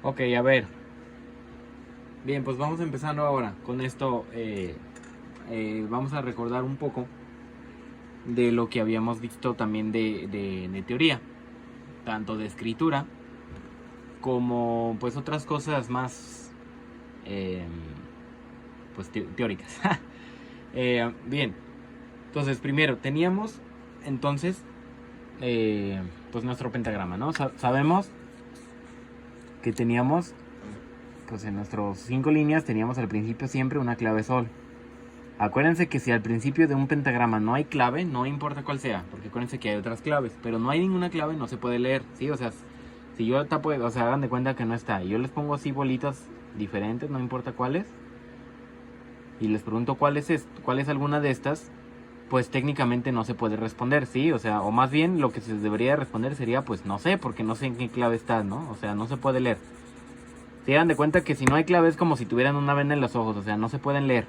Ok, a ver. Bien, pues vamos empezando ahora. Con esto vamos a recordar un poco de lo que habíamos visto también de teoría, tanto de escritura como pues otras cosas más eh, pues teóricas. Bien, entonces primero teníamos entonces pues nuestro pentagrama, ¿no? Sabemos que teníamos pues en nuestros 5 líneas teníamos al principio siempre una clave sol. Acuérdense que si al principio de un pentagrama no hay clave, no importa cuál sea, porque acuérdense que hay otras claves, pero no hay ninguna clave, no se puede leer, ¿sí? O sea, si yo tapo, o sea, hagan de cuenta que no está, y yo les pongo así bolitas diferentes, no importa cuáles, y les pregunto cuál es alguna de estas, pues técnicamente no se puede responder, ¿sí? O sea, o más bien lo que se debería responder sería, pues no sé, porque no sé en qué clave está, ¿no? O sea, no se puede leer. Se dan de cuenta que si no hay clave es como si tuvieran una venda en los ojos, o sea, no se pueden leer.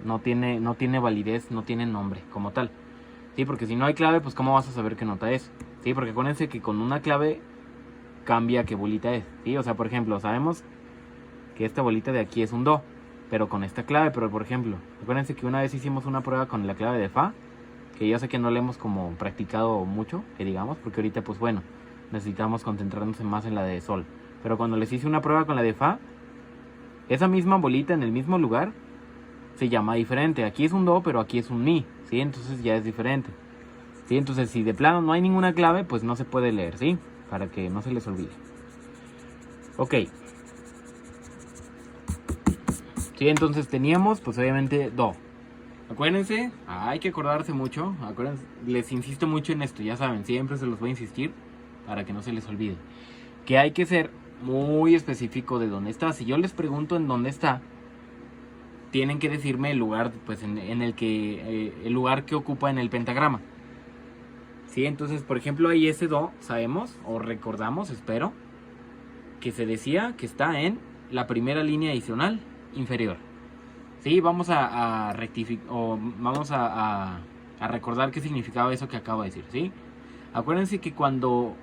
No tiene validez, no tiene nombre como tal. Sí, porque si no hay clave, pues cómo vas a saber qué nota es. Sí, porque acuérdense que con una clave cambia qué bolita es. Sí, o sea, por ejemplo, sabemos que esta bolita de aquí es un do, pero con esta clave, pero por ejemplo, acuérdense que una vez hicimos una prueba con la clave de fa, que yo sé que no le hemos como practicado mucho, que digamos, porque ahorita pues bueno, necesitamos concentrarnos más en la de sol. Pero cuando les hice una prueba con la de fa, esa misma bolita en el mismo lugar se llama diferente. Aquí es un do, pero aquí es un mi, ¿sí? Entonces ya es diferente. ¿Sí? Entonces si de plano no hay ninguna clave, pues no se puede leer, ¿sí? Para que no se les olvide. Ok. Sí, entonces teníamos, pues obviamente, do. Acuérdense, hay que acordarse mucho. Acuérdense, les insisto mucho en esto, ya saben, siempre se los voy a insistir para que no se les olvide. Que hay que ser muy específico de dónde está. Si yo les pregunto en dónde está, tienen que decirme el lugar, pues en el que el lugar que ocupa en el pentagrama. Sí, entonces, por ejemplo, ahí ese do, sabemos o recordamos, espero, que se decía que está en la primera línea adicional inferior. Sí, vamos a rectificar o vamos a recordar qué significaba eso que acabo de decir, ¿sí? Acuérdense que cuando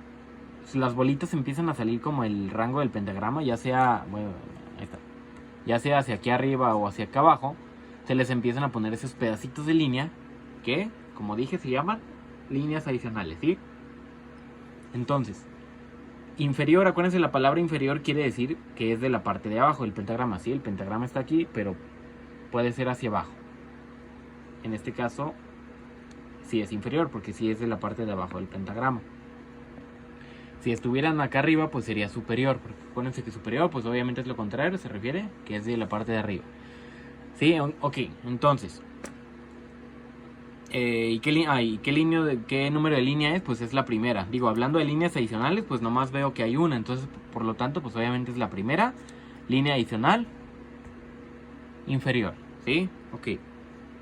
las bolitas empiezan a salir como el rango del pentagrama, ya sea, bueno, ahí está, ya sea hacia aquí arriba o hacia acá abajo, se les empiezan a poner esos pedacitos de línea que, como dije, se llaman líneas adicionales, ¿sí? Entonces, inferior, acuérdense, la palabra inferior quiere decir que es de la parte de abajo del pentagrama, ¿sí? El pentagrama está aquí, pero puede ser hacia abajo. En este caso, sí es inferior, porque sí es de la parte de abajo del pentagrama. Si estuvieran acá arriba, pues sería superior, porque acuérdense que superior, pues obviamente es lo contrario, se refiere que es de la parte de arriba. Sí, ok, entonces, ¿y qué número de línea es? Pues es la primera. Digo, hablando de líneas adicionales, pues nomás veo que hay una. Entonces, por lo tanto, pues obviamente es la primera línea adicional inferior. ¿Sí? Ok.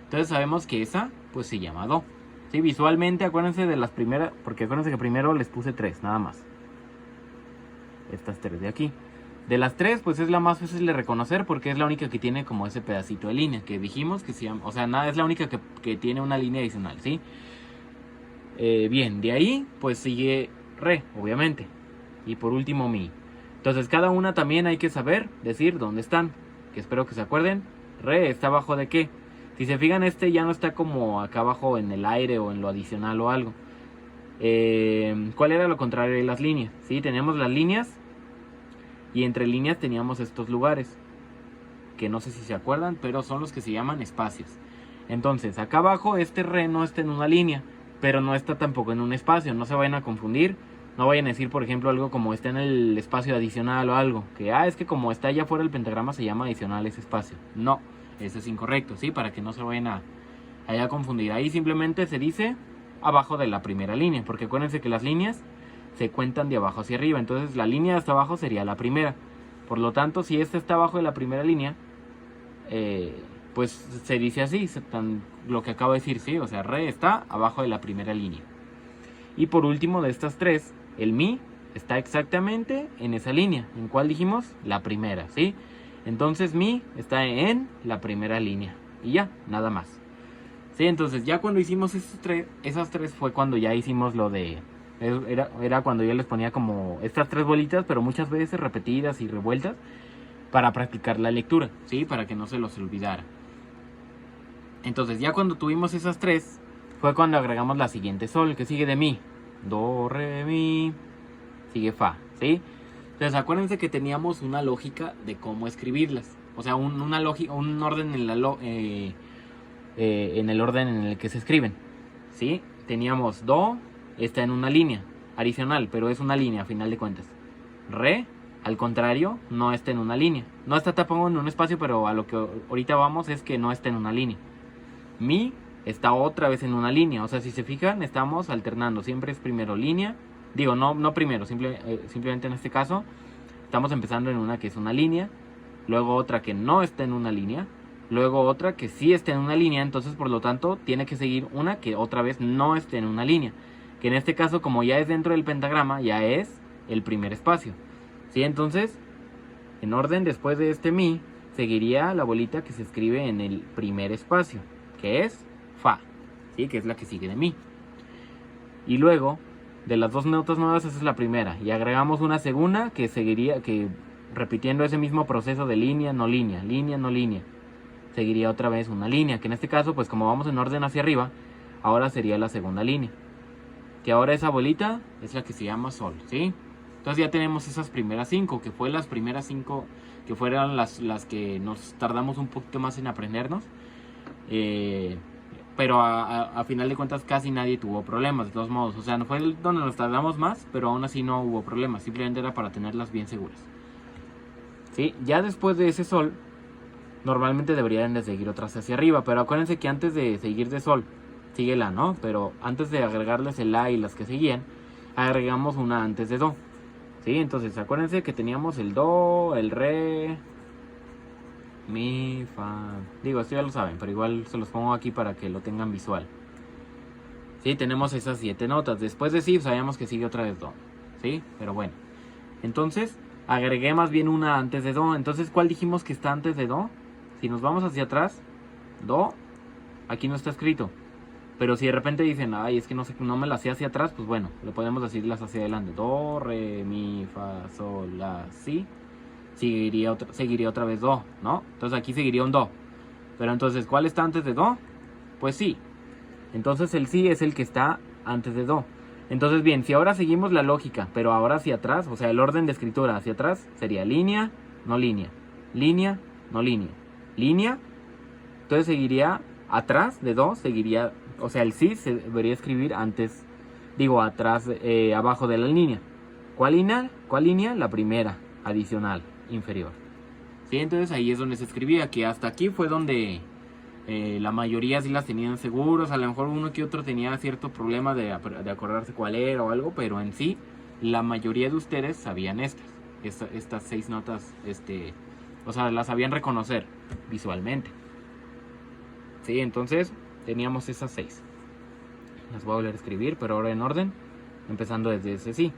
Entonces sabemos que esa, pues se llama do. Sí, visualmente acuérdense de las primeras, porque acuérdense que primero les puse 3, nada más. Estas 3 de aquí. De las 3, pues es la más fácil de reconocer porque es la única que tiene como ese pedacito de línea que dijimos que se llama, o sea, nada, es la única que tiene una línea adicional, ¿sí? Bien, de ahí pues sigue re, obviamente. Y por último mi. Entonces cada una también hay que saber decir dónde están. Que espero que se acuerden. Re está abajo de qué. Si se fijan, este ya no está como acá abajo en el aire o en lo adicional o algo. ¿Cuál era lo contrario de las líneas? Sí, teníamos las líneas y entre líneas teníamos estos lugares, que no sé si se acuerdan, pero son los que se llaman espacios. Entonces, acá abajo este re no está en una línea, pero no está tampoco en un espacio, no se vayan a confundir. No vayan a decir, por ejemplo, algo como está en el espacio adicional o algo, que es que como está allá fuera el pentagrama se llama adicional ese espacio. No, eso es incorrecto, ¿sí? Para que no se vayan a confundir. Ahí simplemente se dice abajo de la primera línea, porque acuérdense que las líneas se cuentan de abajo hacia arriba, entonces la línea de hasta abajo sería la primera. Por lo tanto, si esta está abajo de la primera línea, pues se dice así, lo que acabo de decir, sí, o sea, re está abajo de la primera línea. Y por último de estas 3, el mi está exactamente en esa línea. ¿En cuál dijimos? La primera, ¿sí? Entonces mi está en la primera línea. Y ya, nada más. Sí, entonces ya cuando hicimos esas tres fue cuando ya hicimos lo de Era cuando yo les ponía como estas 3 bolitas, pero muchas veces repetidas y revueltas, para practicar la lectura, ¿sí? Para que no se los olvidara. Entonces ya cuando tuvimos esas 3, fue cuando agregamos la siguiente sol, que sigue de mi. Do, re, mi, sigue fa, ¿sí? Entonces acuérdense que teníamos una lógica de cómo escribirlas. O sea, una lógica, un orden en el orden en el que se escriben, ¿sí? Teníamos do, está en una línea adicional, pero es una línea a final de cuentas. Re, al contrario, no está en una línea. No está tapado en un espacio, pero a lo que ahorita vamos es que no está en una línea. Mi está otra vez en una línea. O sea, si se fijan, estamos alternando. Siempre es primero línea. Digo, no primero, simplemente en este caso estamos empezando en una que es una línea, luego otra que no está en una línea, luego otra que sí está en una línea. Entonces, por lo tanto, tiene que seguir una que otra vez no esté en una línea, que en este caso, como ya es dentro del pentagrama, ya es el primer espacio, ¿sí? Entonces, en orden, después de este mi, seguiría la bolita que se escribe en el primer espacio, que es fa, ¿sí? Que es la que sigue de mi. Y luego, de las 2 notas nuevas, esa es la primera. Y agregamos una segunda que seguiría, que repitiendo ese mismo proceso de línea, no línea, línea, no línea, seguiría otra vez una línea, que en este caso, pues como vamos en orden hacia arriba, ahora sería la segunda línea. Que ahora esa bolita es la que se llama sol, ¿sí? Entonces ya tenemos esas primeras 5, que fue las primeras 5, que fueron las que nos tardamos un poquito más en aprendernos. Pero a final de cuentas casi nadie tuvo problemas, de todos modos. O sea, no fue donde nos tardamos más, pero aún así no hubo problemas. Simplemente era para tenerlas bien seguras, ¿sí? Ya después de ese sol, normalmente deberían de seguir otras hacia arriba. Pero acuérdense que antes de seguir de sol, sigue la, ¿no? Pero antes de agregarles el la y las que seguían, agregamos una antes de do, ¿sí? Entonces acuérdense que teníamos el do, el re, mi, fa. Digo, esto ya lo saben, pero igual se los pongo aquí para que lo tengan visual. Sí, tenemos esas 7 notas. Después de si, sabíamos que sigue otra vez do, ¿sí? Pero bueno. Entonces, agregué más bien una antes de do. Entonces, ¿cuál dijimos que está antes de do? Si nos vamos hacia atrás, do, aquí no está escrito. Pero si de repente dicen, ay, es que no me las sé hacia atrás, pues bueno, le podemos decirlas hacia adelante. Do, re, mi, fa, sol, la, si. Seguiría otra vez do, ¿no? Entonces aquí seguiría un do. Pero entonces, ¿cuál está antes de do? Pues sí. Entonces el si es el que está antes de do. Entonces bien, si ahora seguimos la lógica, pero ahora hacia atrás, o sea, el orden de escritura hacia atrás sería línea, no línea. Línea, no línea. Línea. Entonces seguiría atrás de do, seguiría, o sea, el si se debería escribir antes, digo, atrás, abajo de la línea. ¿Cuál línea? ¿Cuál línea? La primera, adicional, inferior. Sí, entonces ahí es donde se escribía, que hasta aquí fue donde la mayoría sí las tenían seguros. A lo mejor uno que otro tenía cierto problema de acordarse cuál era o algo, pero en sí la mayoría de ustedes sabían estas 6 notas, o sea, las sabían reconocer visualmente. Sí, entonces teníamos esas 6. Las voy a volver a escribir, pero ahora en orden, empezando desde ese sí,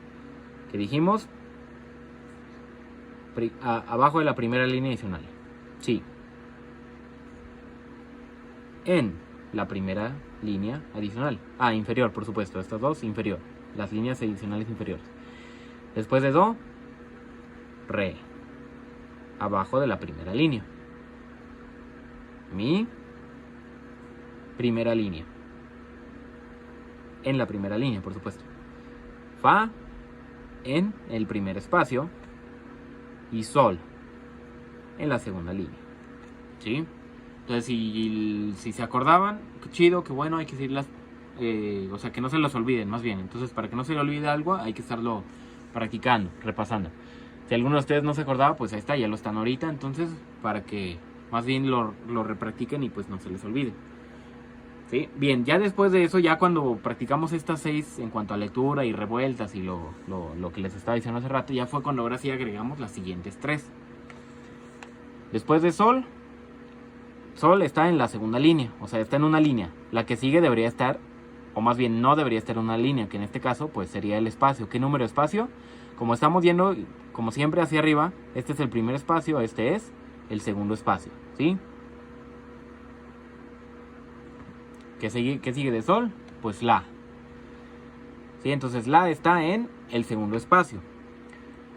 que dijimos abajo de la primera línea adicional. Sí. En la primera línea adicional. Inferior, por supuesto. Estas dos, inferior. Las líneas adicionales inferiores. Después de do, re. Abajo de la primera línea. Mi. Primera línea. En la primera línea, por supuesto. Fa. En el primer espacio. Y sol en la segunda línea, ¿sí? Entonces si se acordaban, qué chido, qué bueno, hay que seguirlas, o sea, que no se las olviden, más bien. Entonces, para que no se le olvide algo, hay que estarlo practicando, repasando. Si alguno de ustedes no se acordaba, pues ahí está, ya lo están ahorita. Entonces, para que más bien lo repractiquen y pues no se les olvide, ¿sí? Bien, ya después de eso, ya cuando practicamos estas 6 en cuanto a lectura y revueltas y lo que les estaba diciendo hace rato, ya fue cuando ahora sí agregamos las siguientes 3. Después de sol, sol está en la segunda línea, o sea, está en una línea. La que sigue debería estar, o más bien no debería estar en una línea, que en este caso pues sería el espacio. ¿Qué número de espacio? Como estamos yendo, como siempre, hacia arriba, este es el primer espacio, este es el segundo espacio, ¿sí? ¿Qué sigue de sol? Pues la. ¿sí? Entonces la está en el segundo espacio.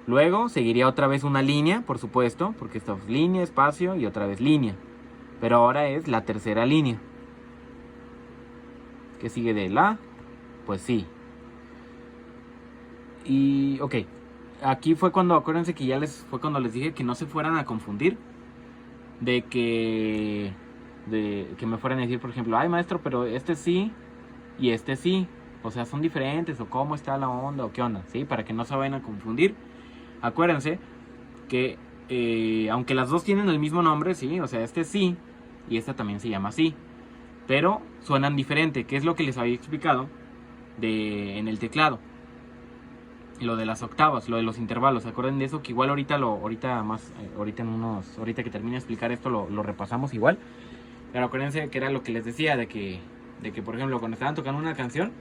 Luego seguiría otra vez una línea, por supuesto, porque esto es línea, espacio y otra vez línea. Pero ahora es la tercera línea. ¿Qué sigue de la? Pues sí. Y ok, aquí fue cuando, acuérdense que fue cuando les dije que no se fueran a confundir. De que me fueran a decir, por ejemplo, ay maestro, pero este sí y este sí. O sea, son diferentes, o cómo está la onda, o qué onda, ¿sí? Para que no se vayan a confundir. Acuérdense que aunque las dos tienen el mismo nombre, ¿sí? O sea, este sí y esta también se llama sí. Pero suenan diferente, que es lo que les había explicado en el teclado. Lo de las octavas, lo de los intervalos. Acuerden de eso, que igual ahorita que termine de explicar esto lo repasamos igual. Pero acuérdense que era lo que les decía, de que por ejemplo cuando estaban tocando una canción,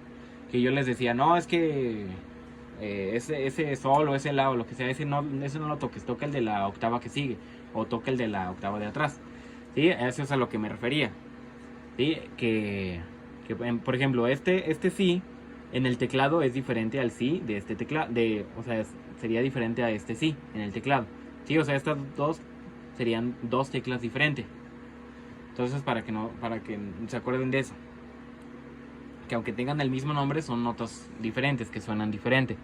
que yo les decía, no, es que ese sol o ese la o lo que sea, ese no lo toques, toca el de la octava que sigue, o toca el de la octava de atrás, ¿sí? Eso es a lo que me refería, ¿sí? Que por ejemplo este sí en el teclado es diferente al sí de este teclado, o sea, sería diferente a este sí en el teclado, ¿sí? O sea, estas dos serían dos teclas diferentes. Entonces, para que se acuerden de eso, que aunque tengan el mismo nombre, son notas diferentes, que suenan diferente.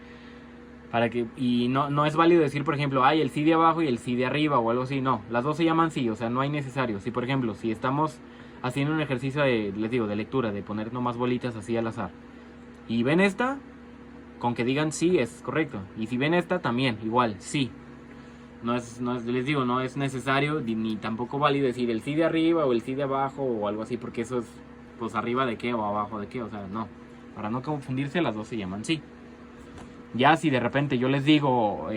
Y no es válido decir, por ejemplo, el sí de abajo y el sí de arriba o algo así. No, las dos se llaman sí, o sea, no hay necesario. Si, por ejemplo, si estamos haciendo un ejercicio les digo, de lectura, de poner nomás bolitas así al azar, y ven esta, con que digan sí es correcto. Y si ven esta, también, igual, sí. Les digo, no es necesario ni tampoco válido decir el sí de arriba o el sí de abajo o algo así, porque eso es pues arriba de qué o abajo de qué, o sea, no. Para no confundirse, las dos se llaman sí. Ya si de repente yo les digo,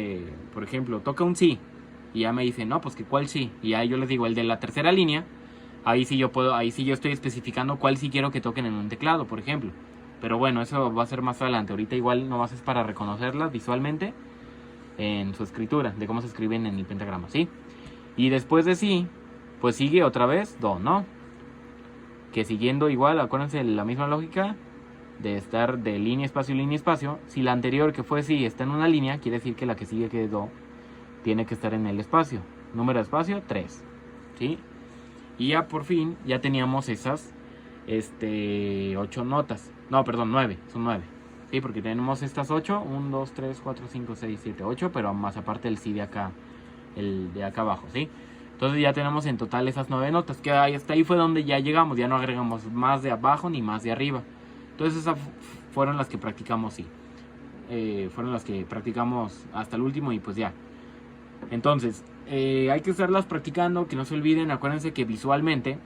por ejemplo, toca un sí, y ya me dicen, no, pues que cuál sí, y ya yo les digo el de la tercera línea, ahí sí yo estoy especificando cuál sí quiero que toquen en un teclado, por ejemplo. Pero bueno, eso va a ser más adelante. Ahorita igual nomás es para reconocerlas visualmente en su escritura, de cómo se escriben en el pentagrama, ¿sí? Y después de sí, pues sigue otra vez do, ¿no? Que siguiendo igual, acuérdense la misma lógica de estar de línea, espacio. Si la anterior que fue sí está en una línea, quiere decir que la que sigue, que es do, tiene que estar en el espacio. Número de espacio, 3, ¿sí? Y ya por fin, ya teníamos esas 8 notas. No, perdón, 9, son 9. Sí, porque tenemos estas 8, 1, 2, 3, 4, 5, 6, 7, 8, pero más aparte el sí de acá, el de acá abajo, ¿sí? Entonces ya tenemos en total esas 9 notas, que hasta ahí fue donde ya llegamos, ya no agregamos más de abajo ni más de arriba. Entonces esas fueron las que practicamos, sí. Fueron las que practicamos hasta el último y pues ya. Entonces, hay que estarlas practicando, que no se olviden, acuérdense que visualmente,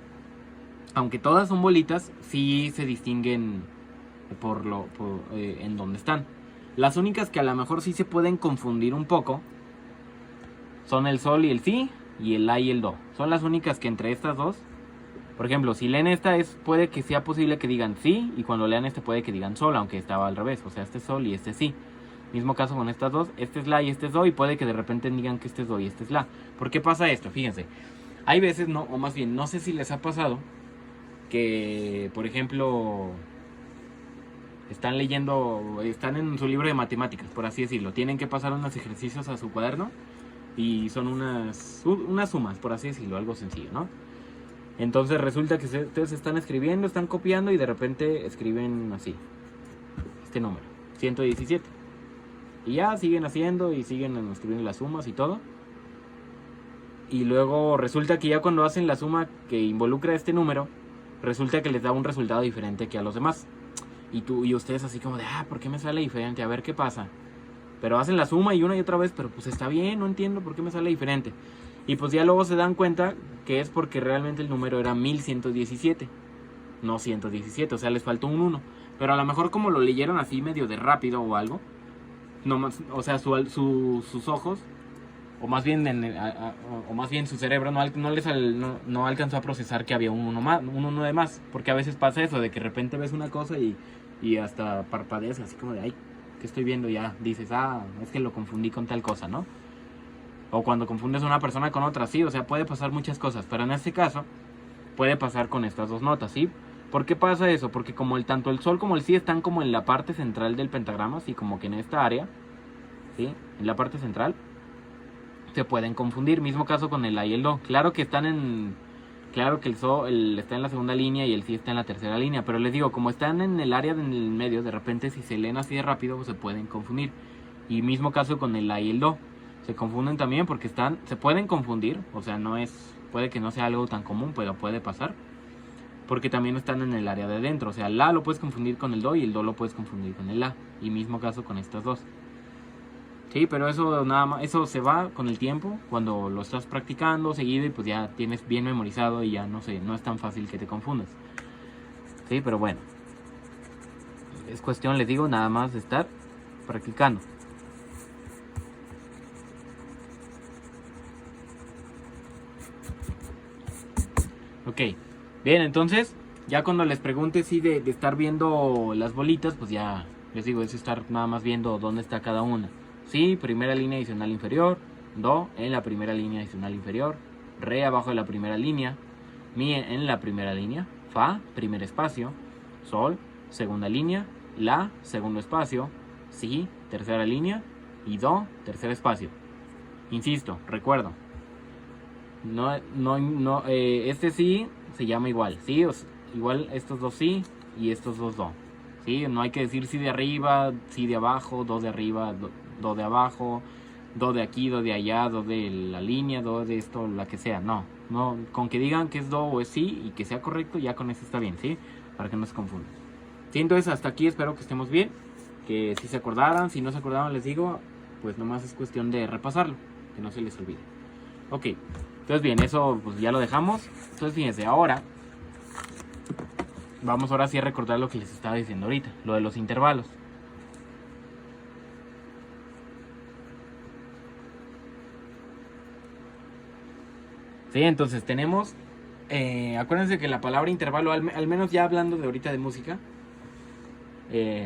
aunque todas son bolitas, sí se distinguen en donde están. Las únicas que a lo mejor sí se pueden confundir un poco son el sol y el sí, y el la y el do. Son las únicas que entre estas dos, por ejemplo, si leen esta, puede que sea posible que digan sí, y cuando lean este puede que digan sol, aunque estaba al revés, o sea, este es sol y este sí. Mismo caso con estas dos, este es la y este es do, y puede que de repente digan que este es do y este es la. ¿Por qué pasa esto? Fíjense, hay veces, no, o más bien, no sé si les ha pasado que, por ejemplo, están en su libro de matemáticas, por así decirlo, tienen que pasar unos ejercicios a su cuaderno y son unas sumas, por así decirlo, algo sencillo, ¿no? Entonces resulta que ustedes están escribiendo, están copiando y de repente escriben así, este número, 117. Y ya siguen haciendo y siguen escribiendo las sumas y todo. Y luego resulta que ya cuando hacen la suma que involucra este número, resulta que les da un resultado diferente que a los demás. Y ustedes así como de, ¿por qué me sale diferente? A ver qué pasa. Pero hacen la suma y una y otra vez, pero pues está bien, no entiendo por qué me sale diferente. Y pues ya luego se dan cuenta que es porque realmente el número era 1117, no 117, o sea, les faltó un 1. Pero a lo mejor como lo leyeron así medio de rápido o algo, no más, o sea, sus ojos, o más bien su cerebro no alcanzó a procesar que había un uno de más. Porque a veces pasa eso, de que de repente ves una cosa y hasta parpadeas así como de, ¿qué estoy viendo? Ya dices, es que lo confundí con tal cosa, ¿no? O cuando confundes a una persona con otra, sí, o sea, puede pasar muchas cosas. Pero en este caso, puede pasar con estas dos notas, ¿sí? ¿Por qué pasa eso? Porque como tanto el sol como el si están como en la parte central del pentagrama, así como que en esta área, ¿sí? En la parte central, se pueden confundir. Mismo caso con el la y el do. Claro que el sol está en la segunda línea y el si está en la tercera línea, pero les digo, como están en el área del medio, de repente si se leen así de rápido, pues se pueden confundir. Y mismo caso con el la y el do. Se confunden también porque se pueden confundir, o sea, puede que no sea algo tan común, pero puede pasar. Porque también están en el área de adentro, o sea, el la lo puedes confundir con el do y el do lo puedes confundir con el la. Y mismo caso con estas dos. Sí, pero eso se va con el tiempo, cuando lo estás practicando seguido y pues ya tienes bien memorizado y ya no es tan fácil que te confundas. Sí, pero bueno, es cuestión, les digo, nada más de estar practicando. Ok, bien, entonces, ya cuando les pregunte si de estar viendo las bolitas, pues ya les digo, es estar nada más viendo dónde está cada una. Sí, primera línea adicional inferior, do en la primera línea adicional inferior, re abajo de la primera línea, mi en la primera línea, fa, primer espacio, sol, segunda línea, la, segundo espacio, si, tercera línea y do, tercer espacio. Insisto, recuerdo, este sí se llama igual, ¿sí? Igual estos dos sí y estos dos do. ¿Sí? No hay que decir si de arriba, si de abajo, do de arriba, do de abajo, do de aquí, do de allá, do de la línea, do de esto, la que sea. No, con que digan que es do o es sí y que sea correcto, ya con eso está bien, ¿sí? Para que no se confundan. Sí, entonces hasta aquí espero que estemos bien, que si se acordaran, si no se acordaban les digo, pues nomás es cuestión de repasarlo, que no se les olvide. Ok, entonces bien, eso pues ya lo dejamos. Entonces fíjense, vamos ahora sí a recordar lo que les estaba diciendo ahorita, lo de los intervalos. Sí, entonces tenemos, acuérdense que la palabra intervalo, al menos ya hablando de ahorita de música,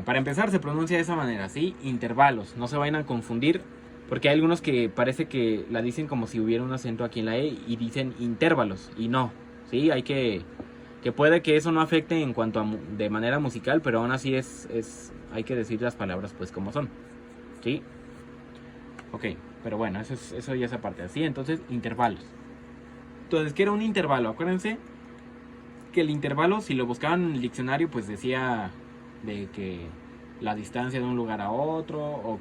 para empezar se pronuncia de esa manera, ¿sí? Intervalos, no se vayan a confundir, porque hay algunos que parece que la dicen como si hubiera un acento aquí en la E y dicen intervalos, y no, ¿sí? Que puede que eso no afecte en cuanto a de manera musical, pero aún así hay que decir las palabras pues como son, ¿sí? Ok, pero bueno, eso ya es aparte, así, entonces intervalos. Entonces, ¿qué era un intervalo? Acuérdense que el intervalo, si lo buscaban en el diccionario, pues decía de que la distancia de un lugar a otro,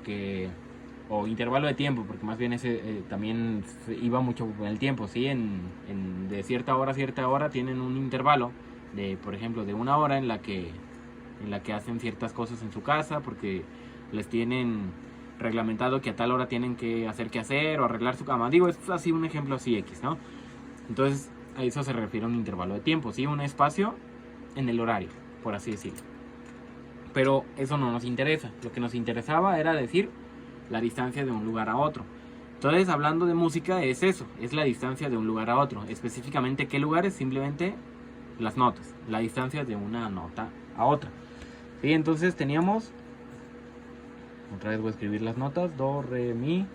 o intervalo de tiempo, porque más bien ese también iba mucho en el tiempo, ¿sí? De cierta hora a cierta hora tienen un intervalo de, por ejemplo, de una hora en la que hacen ciertas cosas en su casa, porque les tienen reglamentado que a tal hora tienen que hacer o arreglar su cama. Digo, es así un ejemplo así X, ¿no? Entonces a eso se refiere un intervalo de tiempo, ¿sí? Un espacio en el horario, por así decirlo. Pero eso no nos interesa. Lo que nos interesaba era decir la distancia de un lugar a otro. Entonces, hablando de música, es eso, es la distancia de un lugar a otro. Específicamente, ¿qué lugares? Simplemente las notas, la distancia de una nota a otra. ¿Sí? Entonces teníamos, otra vez voy a escribir las notas, do, re, mi,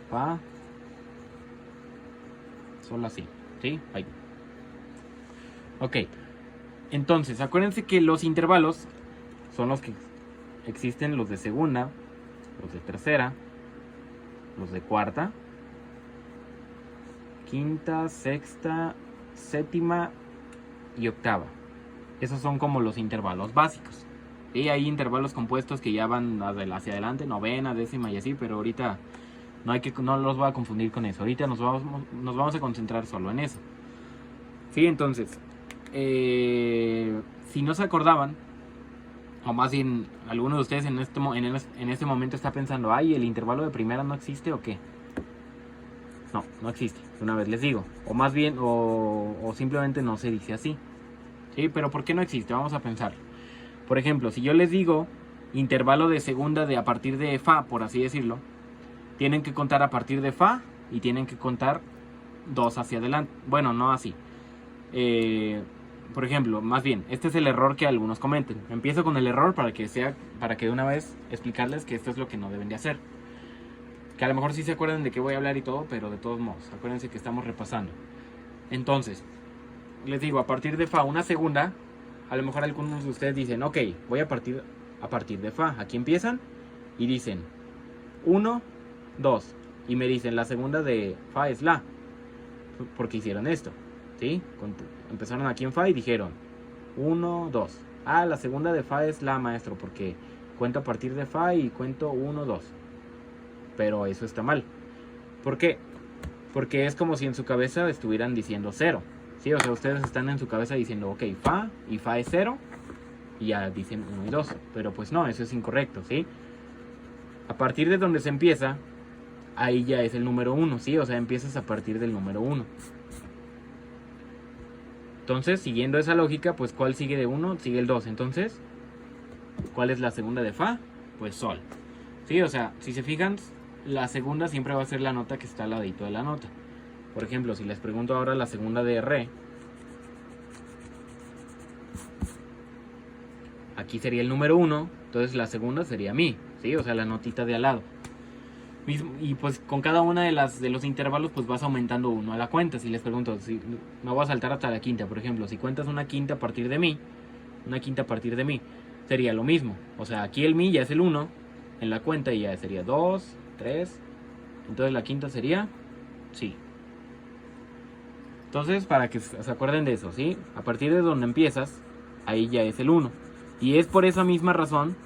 fa, sol, así, ¿sí? Ahí. Ok, entonces acuérdense que los intervalos son los que existen, los de segunda, los de tercera, los de cuarta, quinta, sexta, séptima y octava. Esos son como los intervalos básicos. Y hay intervalos compuestos que ya van hacia adelante, novena, décima y así, pero ahorita no los voy a confundir con eso. Ahorita nos vamos a concentrar solo en eso. Sí, entonces, si no se acordaban, o más bien alguno de ustedes en este momento está pensando, ay, ¿el intervalo de primera no existe o qué? No existe, una vez les digo. O más bien, o simplemente no se dice así. ¿Sí? Pero ¿por qué no existe? Vamos a pensar. Por ejemplo, si yo les digo intervalo de segunda de a partir de fa, por así decirlo, tienen que contar a partir de fa y tienen que contar 2 hacia adelante. Bueno, no así. Por ejemplo, más bien, este es el error que algunos cometen. Empiezo con el error para que de una vez explicarles que esto es lo que no deben de hacer. Que a lo mejor sí se acuerdan de qué voy a hablar y todo, pero de todos modos, acuérdense que estamos repasando. Entonces, les digo, a partir de fa una segunda, a lo mejor algunos de ustedes dicen, ok, voy a partir de fa. Aquí empiezan y dicen 1, 2. Y me dicen, la segunda de fa es la. Porque hicieron esto, ¿sí? Empezaron aquí en fa y dijeron 1, 2. Ah, la segunda de fa es la, maestro, porque cuento a partir de fa y cuento 1, 2. Pero eso está mal. ¿Por qué? Porque es como si en su cabeza estuvieran diciendo 0. ¿Sí? O sea, ustedes están en su cabeza diciendo, ok, fa, y fa es 0, y ya dicen 1 y 2. Pero pues no, eso es incorrecto, ¿sí? A partir de donde se empieza, ahí ya es el número 1, ¿sí? O sea, empiezas a partir del número 1. Entonces, siguiendo esa lógica, pues ¿cuál sigue de 1? Sigue el 2. Entonces, ¿cuál es la segunda de fa? Pues sol. ¿Sí? O sea, si se fijan, la segunda siempre va a ser la nota que está al ladito de la nota. Por ejemplo, si les pregunto ahora la segunda de re, aquí sería el número 1, entonces la segunda sería mi, ¿sí? O sea, la notita de al lado. Y pues con cada una de los intervalos pues vas aumentando uno a la cuenta. Si les pregunto, si me voy a saltar hasta la quinta, por ejemplo, si cuentas una quinta a partir de mi, sería lo mismo. O sea, aquí el mi ya es el 1 en la cuenta y ya sería 2, 3. Entonces la quinta sería sí. Entonces, para que se acuerden de eso, ¿sí? A partir de donde empiezas, ahí ya es el 1. Y es por esa misma razón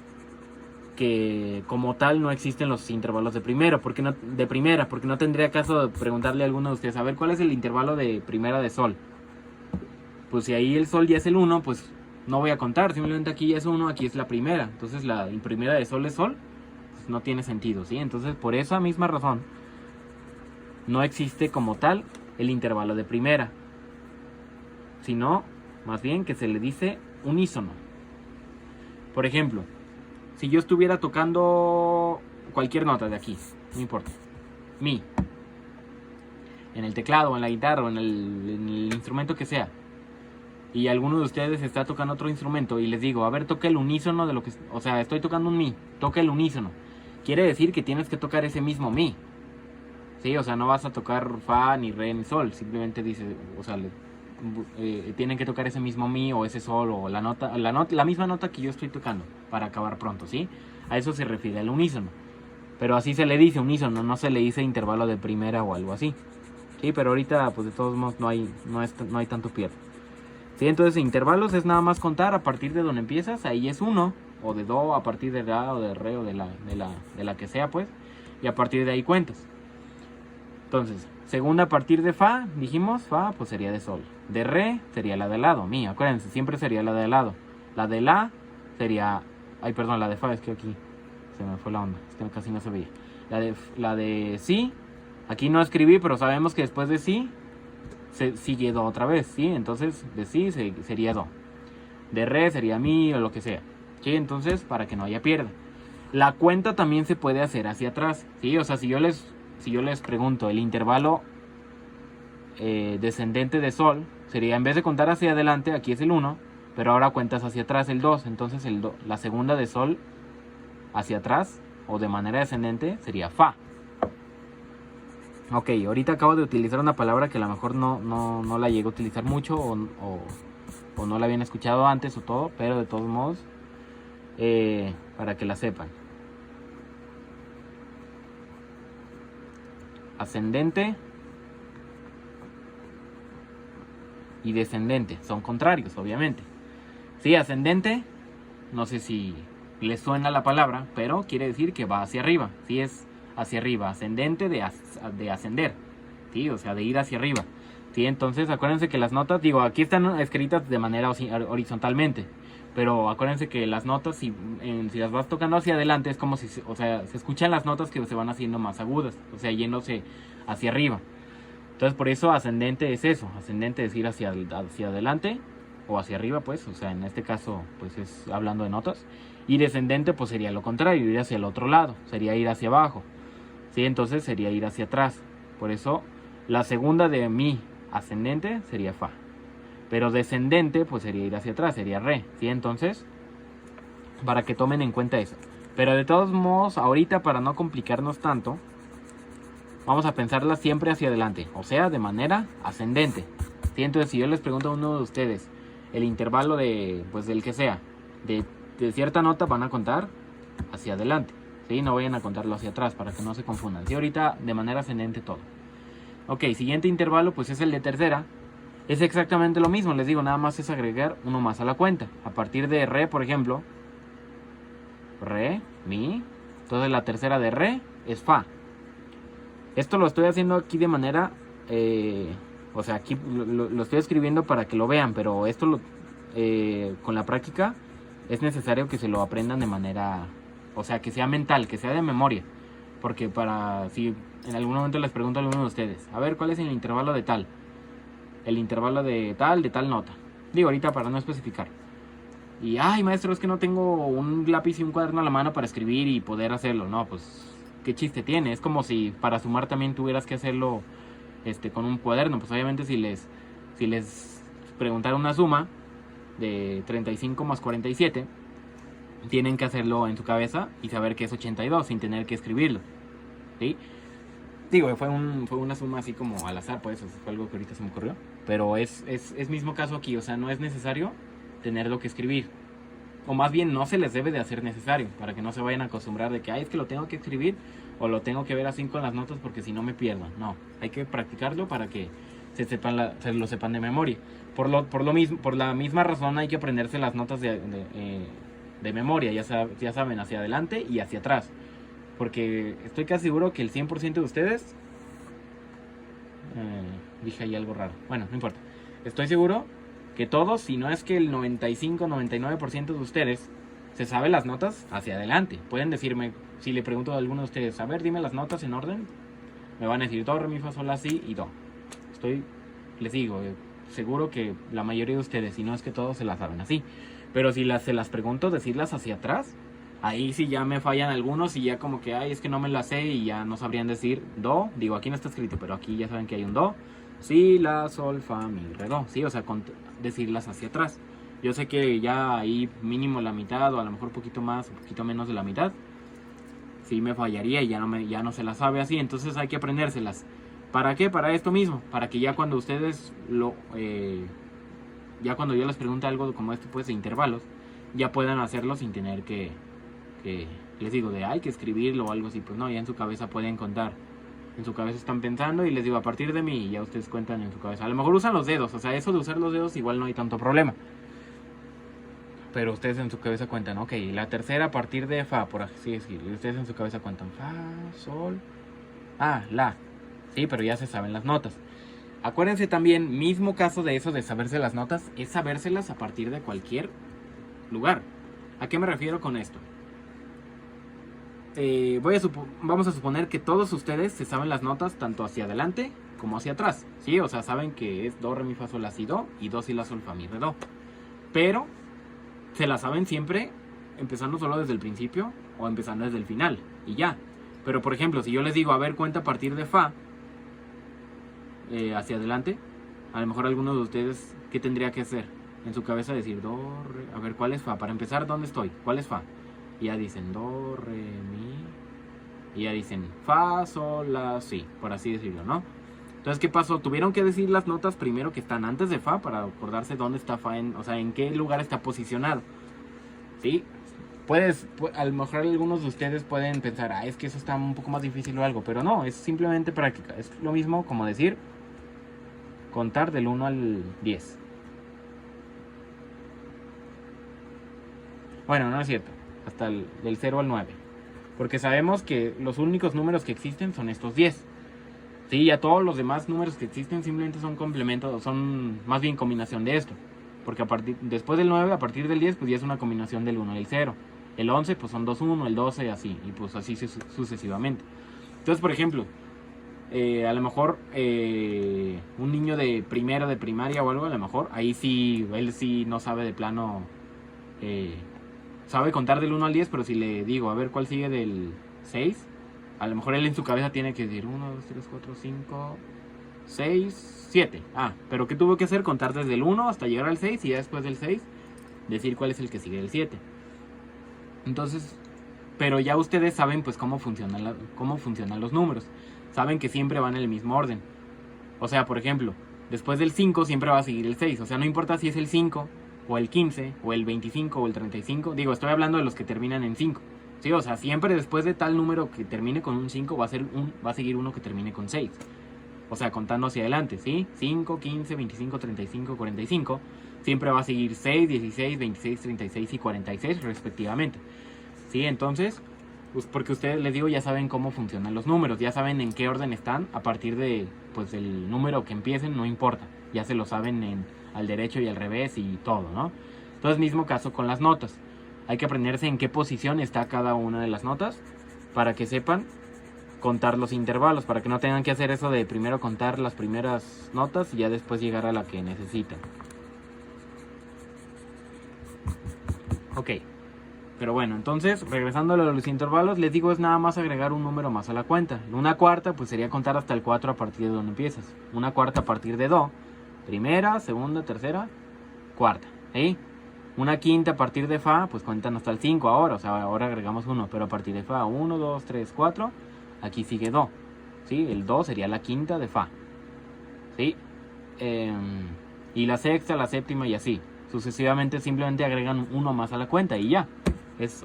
que como tal no existen los intervalos de primera, porque no tendría caso preguntarle a alguno de ustedes, a ver, ¿cuál es el intervalo de primera de sol? Pues si ahí el sol ya es el 1, pues no voy a contar, simplemente aquí ya es 1, aquí es la primera. Entonces la primera de sol es sol, pues no tiene sentido, ¿sí? Entonces por esa misma razón no existe como tal el intervalo de primera, sino más bien que se le dice unísono. Por ejemplo, si yo estuviera tocando cualquier nota de aquí, no importa, mi, en el teclado, o en la guitarra, o en el instrumento que sea, y alguno de ustedes está tocando otro instrumento y les digo, a ver, toca el unísono de lo que... O sea, estoy tocando un mi, toca el unísono. Quiere decir que tienes que tocar ese mismo mi. Sí, o sea, no vas a tocar fa, ni re, ni sol. Simplemente dice, o sea, tienen que tocar ese mismo mi o ese sol o la misma nota que yo estoy tocando para acabar pronto, ¿sí? A eso se refiere el unísono. Pero así se le dice unísono, no se le dice intervalo de primera o algo así. Sí, pero ahorita pues de todos modos no hay tanto pierde. Sí, entonces intervalos es nada más contar a partir de donde empiezas, ahí es 1, o de do, a partir de la o de re o de la que sea pues, y a partir de ahí cuentas. Entonces, segunda a partir de fa, dijimos, fa pues sería de sol. De re sería la de lado, mi, acuérdense, siempre sería la de lado. La de la sería, ay perdón, la de fa, es que aquí se me fue la onda, es que casi no se veía. La de si, aquí no escribí, pero sabemos que después de si, sigue do otra vez, ¿sí? Entonces, de si sería do. De re sería mi o lo que sea, ¿sí? Entonces, para que no haya pierde. La cuenta también se puede hacer hacia atrás, ¿sí? O sea, si yo les pregunto el intervalo descendente de sol, sería en vez de contar hacia adelante, aquí es el 1, pero ahora cuentas hacia atrás el 2, entonces la segunda de sol hacia atrás o de manera descendente sería fa. Ok, ahorita acabo de utilizar una palabra que a lo mejor no la llegué a utilizar mucho o no la habían escuchado antes o todo, pero de todos modos, para que la sepan. Ascendente y descendente son contrarios, obviamente. Sí, ascendente, no sé si les suena la palabra, pero quiere decir que va hacia arriba. Sí, es hacia arriba, ascendente de ascender, ¿sí? O sea, de ir hacia arriba, ¿sí? Entonces acuérdense que las notas, digo, aquí están escritas de manera horizontalmente, pero acuérdense que las notas, si las vas tocando hacia adelante, es como si, o sea, se escuchan las notas que se van haciendo más agudas, o sea, yéndose hacia arriba. Entonces por eso ascendente es eso, ascendente es ir hacia adelante o hacia arriba, pues, o sea, en este caso, pues es hablando de notas. Y descendente, pues sería lo contrario, ir hacia el otro lado, sería ir hacia abajo. ¿Sí? Entonces sería ir hacia atrás. Por eso la segunda de mi ascendente sería fa. Pero descendente pues sería ir hacia atrás, sería re. ¿Sí? Entonces, para que tomen en cuenta eso. Pero de todos modos, ahorita para no complicarnos tanto, vamos a pensarla siempre hacia adelante. O sea, de manera ascendente. ¿sí? Entonces, si yo les pregunto a uno de ustedes el intervalo de, pues del que sea, de cierta nota, van a contar hacia adelante, ¿sí? No vayan a contarlo hacia atrás para que no se confundan. ¿Sí? Ahorita de manera ascendente todo. Ok, siguiente intervalo pues es el de tercera. Es exactamente lo mismo, les digo, nada más es agregar uno más a la cuenta. A partir de re, por ejemplo, re, mi, entonces la tercera de re es fa. Esto lo estoy haciendo aquí de manera, o sea, aquí lo estoy escribiendo para que lo vean, pero esto con la práctica es necesario que se lo aprendan de manera, o sea, que sea mental, que sea de memoria. Porque para, si en algún momento les pregunto a alguno de ustedes, a ver, ¿cuál es el intervalo de tal? El intervalo de tal nota. Digo, ahorita para no especificar. Y, ay, maestro, es que no tengo un lápiz y un cuaderno a la mano para escribir y poder hacerlo. No, pues, ¿qué chiste tiene? Es como si para sumar también tuvieras que hacerlo con un cuaderno. Pues obviamente si les preguntara una suma de 35 más 47, tienen que hacerlo en su cabeza y saber que es 82 sin tener que escribirlo. ¿Sí? Digo, fue una suma así como al azar, pues, fue algo que ahorita se me ocurrió. Pero es mismo caso aquí, o sea, no es necesario tenerlo que escribir. O más bien no se les debe de hacer necesario, para que no se vayan a acostumbrar de que, ay, es que lo tengo que escribir o lo tengo que ver así con las notas porque si no me pierdo. No, hay que practicarlo para que se lo sepan de memoria. Por la misma razón hay que aprenderse las notas de memoria, ya saben, hacia adelante y hacia atrás. Porque estoy casi seguro que el 100% de ustedes... dije ahí algo raro. Bueno, no importa. Estoy seguro que todos, si no es que el 95-99% de ustedes se sabe las notas hacia adelante. Pueden decirme, si le pregunto a alguno de ustedes, a ver, dime las notas en orden. Me van a decir do, re, mi, fa, sol, la, si y do. Les digo, seguro que la mayoría de ustedes, si no es que todos, se las saben así. Pero si se las pregunto, decirlas hacia atrás, ahí sí ya me fallan algunos y ya como que, ay, es que no me la sé y ya no sabrían decir do. Digo, aquí no está escrito, pero aquí ya saben que hay un do. Si, la, sol, fa, mi, re, do. Sí, o sea, decirlas hacia atrás. Yo sé que ya ahí mínimo la mitad o a lo mejor un poquito más o un poquito menos de la mitad. Sí me fallaría y ya no se las sabe así. Entonces hay que aprendérselas. ¿Para qué? Para esto mismo. Para que ya cuando ustedes ya cuando yo les pregunte algo como esto pues de intervalos, ya puedan hacerlo sin tener que les digo de hay que escribirlo o algo así. Pues no, ya en su cabeza pueden contar. En su cabeza están pensando y les digo a partir de mí ya ustedes cuentan en su cabeza. A lo mejor usan los dedos, o sea, eso de usar los dedos igual no hay tanto problema. Pero ustedes en su cabeza cuentan, ok, la tercera a partir de fa, por así decirlo. Y ustedes en su cabeza cuentan fa, sol, la. Sí, pero ya se saben las notas. Acuérdense también, mismo caso de eso de saberse las notas, es sabérselas a partir de cualquier lugar. ¿A qué me refiero con esto? Vamos a suponer que todos ustedes se saben las notas tanto hacia adelante como hacia atrás, ¿sí? O sea, saben que es do, re, mi, fa, sol, la, si, do y do, si, la, sol, fa, mi, re, do. Pero se las saben siempre empezando solo desde el principio o empezando desde el final y ya. Pero por ejemplo, si yo les digo, a ver, cuenta a partir de fa hacia adelante, a lo mejor alguno de ustedes, ¿qué tendría que hacer? En su cabeza decir do, re, a ver, ¿cuál es fa? Para empezar, ¿dónde estoy? ¿Cuál es fa? Y ya dicen do, re, mi. Y ya dicen fa, sol, la, si, por así decirlo, ¿no? Entonces, ¿qué pasó? Tuvieron que decir las notas primero que están antes de fa para acordarse dónde está fa, o sea, en qué lugar está posicionado. ¿Sí? A lo mejor algunos de ustedes pueden pensar, es que eso está un poco más difícil o algo, pero no, es simplemente práctica. Es lo mismo como decir, contar del 1 al 10. Bueno, no es cierto, hasta del 0 al 9. Porque sabemos que los únicos números que existen son estos 10. Sí, ya todos los demás números que existen simplemente son complementos, son más bien combinación de esto. Porque después del 9, a partir del 10, pues ya es una combinación del 1 y el 0. El 11, pues son 2, 1, el 12, así. Y pues así sucesivamente. Entonces, por ejemplo, a lo mejor un niño de primero, de primaria o algo, a lo mejor, ahí sí, él sí no sabe de plano, sabe contar del 1 al 10, pero si le digo, a ver cuál sigue del 6, a lo mejor él en su cabeza tiene que decir 1, 2, 3, 4, 5, 6, 7. Pero ¿qué tuvo que hacer? Contar desde el 1 hasta llegar al 6 y ya después del 6 decir cuál es el que sigue del 7. Entonces, pero ya ustedes saben pues cómo funcionan los números. Saben que siempre van en el mismo orden. O sea, por ejemplo, Después del 5 siempre va a seguir el 6. O sea, no importa si es el 5 o el 15 o el 25 o el 35. Digo, estoy hablando de los que terminan en 5. Sí, o sea, siempre después de tal número que termine con un 5 va a seguir uno que termine con 6. O sea, contando hacia adelante, ¿sí? 5, 15, 25, 35, 45. Siempre va a seguir 6, 16, 26, 36 y 46 respectivamente. ¿Sí? Entonces, pues porque ustedes, les digo, ya saben cómo funcionan los números. Ya saben en qué orden están. A partir de, pues, el número que empiecen, no importa. Ya se lo saben al derecho y al revés y todo, ¿no? Entonces, mismo caso con las notas. Hay que aprenderse en qué posición está cada una de las notas para que sepan contar los intervalos, para que no tengan que hacer eso de primero contar las primeras notas y ya después llegar a la que necesitan. Ok, pero bueno, entonces regresando a los intervalos, les digo, es nada más agregar un número más a la cuenta. Una cuarta pues sería contar hasta el 4 a partir de donde empiezas. Una cuarta a partir de do, primera, segunda, tercera, cuarta, ¿sí? Una quinta a partir de fa, pues cuentan hasta el 5 ahora, o sea, ahora agregamos uno, pero a partir de fa, 1, 2, 3, 4, aquí sigue do, ¿sí? El do sería la quinta de fa, ¿sí? Y la sexta, la séptima y así. Sucesivamente simplemente agregan uno más a la cuenta y ya.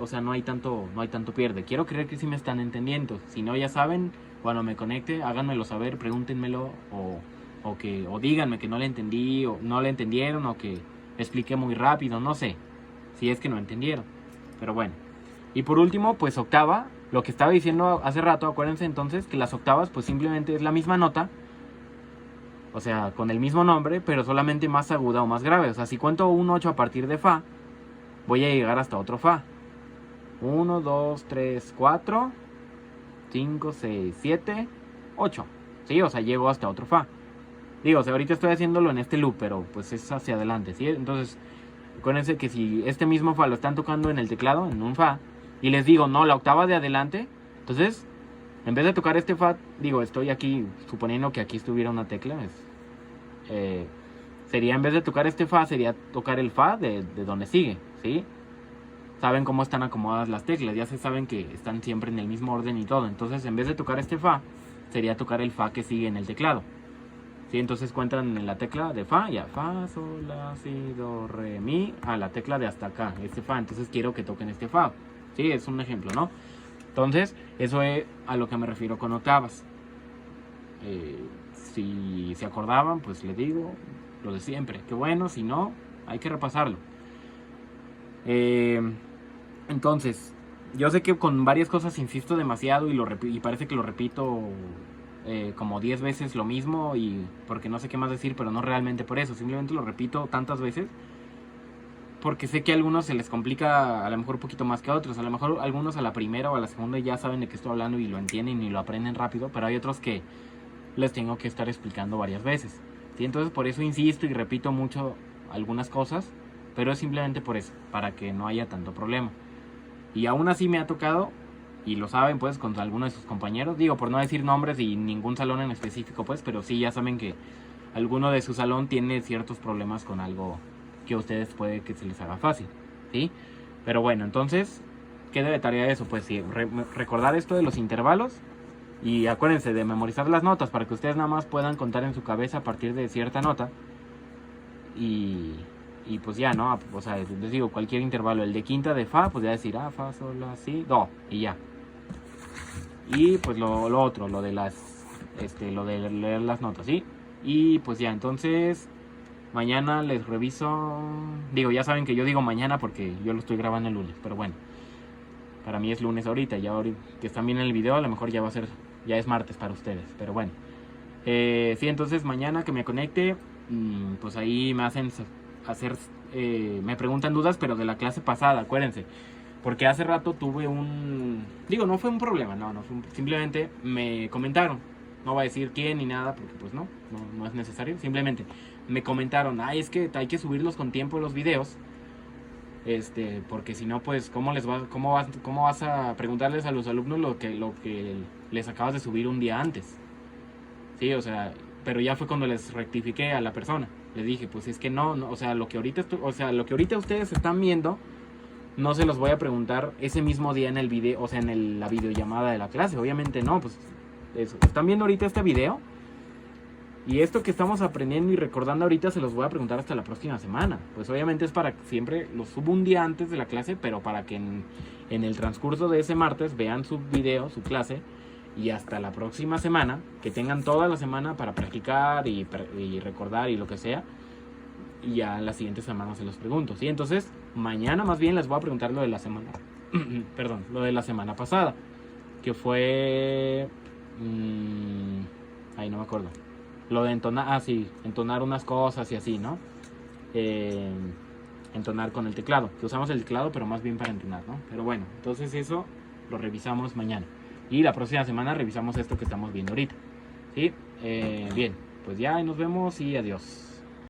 O sea, no hay tanto pierde. Quiero creer que sí me están entendiendo. Si no, ya saben, cuando me conecte, háganmelo saber, pregúntenmelo o díganme que no le entendí o no le entendieron o que expliqué muy rápido, no sé, si es que no entendieron, pero bueno. Y por último, pues octava, lo que estaba diciendo hace rato, acuérdense entonces que las octavas pues simplemente es la misma nota, o sea, con el mismo nombre, pero solamente más aguda o más grave. O sea, si cuento un 8 a partir de fa, voy a llegar hasta otro fa. 1, 2, 3, 4, 5, 6, 7, 8, ¿sí? O sea, llego hasta otro fa. Digo, o sea, ahorita estoy haciéndolo en este loop, pero pues es hacia adelante, ¿sí? Entonces, acuérdense que si este mismo fa lo están tocando en el teclado, en un fa, y les digo, no, la octava de adelante, entonces, en vez de tocar este fa, digo, estoy aquí, suponiendo que aquí estuviera una tecla, sería, en vez de tocar este fa, sería tocar el fa de donde sigue, ¿sí? Saben cómo están acomodadas las teclas, ya se saben que están siempre en el mismo orden y todo, entonces, en vez de tocar este fa, sería tocar el fa que sigue en el teclado. ¿Sí? Entonces cuentan en la tecla de fa, ya, fa, sol, la, si, do, re, mi, a la tecla de hasta acá, este fa, entonces quiero que toquen este fa, ¿sí? Es un ejemplo, ¿no? Entonces, eso es a lo que me refiero con octavas. Si se acordaban, pues les digo lo de siempre, que bueno, si no, hay que repasarlo. Entonces, yo sé que con varias cosas insisto demasiado y parece que lo repito como 10 veces lo mismo y porque no sé qué más decir, pero no realmente por eso, simplemente lo repito tantas veces porque sé que a algunos se les complica a lo mejor un poquito más que a otros. A lo mejor algunos a la primera o a la segunda ya saben de qué estoy hablando y lo entienden y lo aprenden rápido, pero hay otros que les tengo que estar explicando varias veces, ¿sí? Entonces por eso insisto y repito mucho algunas cosas, pero es simplemente por eso, para que no haya tanto problema. Y aún así me ha tocado, y lo saben pues con algunos de sus compañeros, digo por no decir nombres y ningún salón en específico pues, pero sí ya saben que alguno de su salón tiene ciertos problemas con algo que a ustedes puede que se les haga fácil, ¿sí? Pero bueno, entonces, ¿qué debe tarea eso? Pues sí, recordar esto de los intervalos y acuérdense de memorizar las notas para que ustedes nada más puedan contar en su cabeza a partir de cierta nota y pues ya, ¿no? O sea, les digo, cualquier intervalo, el de quinta de fa, pues ya decir, fa, sol, la, si, do, y ya. Y pues lo otro, lo de lo de leer las notas, ¿sí? Y pues ya, entonces, mañana les reviso, digo, ya saben que yo digo mañana porque yo lo estoy grabando el lunes, pero bueno, para mí es lunes ahorita, ya ahorita que están viendo el video, a lo mejor ya va a ser, ya es martes para ustedes, pero bueno. Sí, entonces mañana que me conecte, pues ahí me hacen me preguntan dudas, pero de la clase pasada, acuérdense, porque hace rato tuve digo, no fue un problema, simplemente me comentaron, no voy a decir quién ni nada, porque pues no es necesario, simplemente me comentaron, es que hay que subirlos con tiempo los videos, porque si no, pues, ¿cómo vas a preguntarles a los alumnos lo que les acabas de subir un día antes? Sí, o sea, pero ya fue cuando les rectifiqué a la persona. Les dije, pues es que no, o sea, lo que ahorita ustedes están viendo, no se los voy a preguntar ese mismo día en el video, o sea, en la videollamada de la clase. Obviamente no, pues eso. Están viendo ahorita este video Y esto que estamos aprendiendo y recordando ahorita se los voy a preguntar hasta la próxima semana. Pues obviamente es para que siempre los subo un día antes de la clase, pero para que en el transcurso de ese martes vean su video, su clase, y hasta la próxima semana, que tengan toda la semana para practicar y recordar y lo que sea. Y ya la siguiente semana se los pregunto, ¿sí? Entonces, mañana más bien les voy a preguntar lo de la semana, perdón, lo de la semana pasada, que fue, ahí no me acuerdo, lo de entonar, sí, entonar unas cosas y así, ¿no? Entonar con el teclado, que usamos el teclado, pero más bien para entonar, ¿no? Pero bueno, entonces eso lo revisamos mañana. Y la próxima semana revisamos esto que estamos viendo ahorita, ¿sí? Bien, pues ya nos vemos y adiós.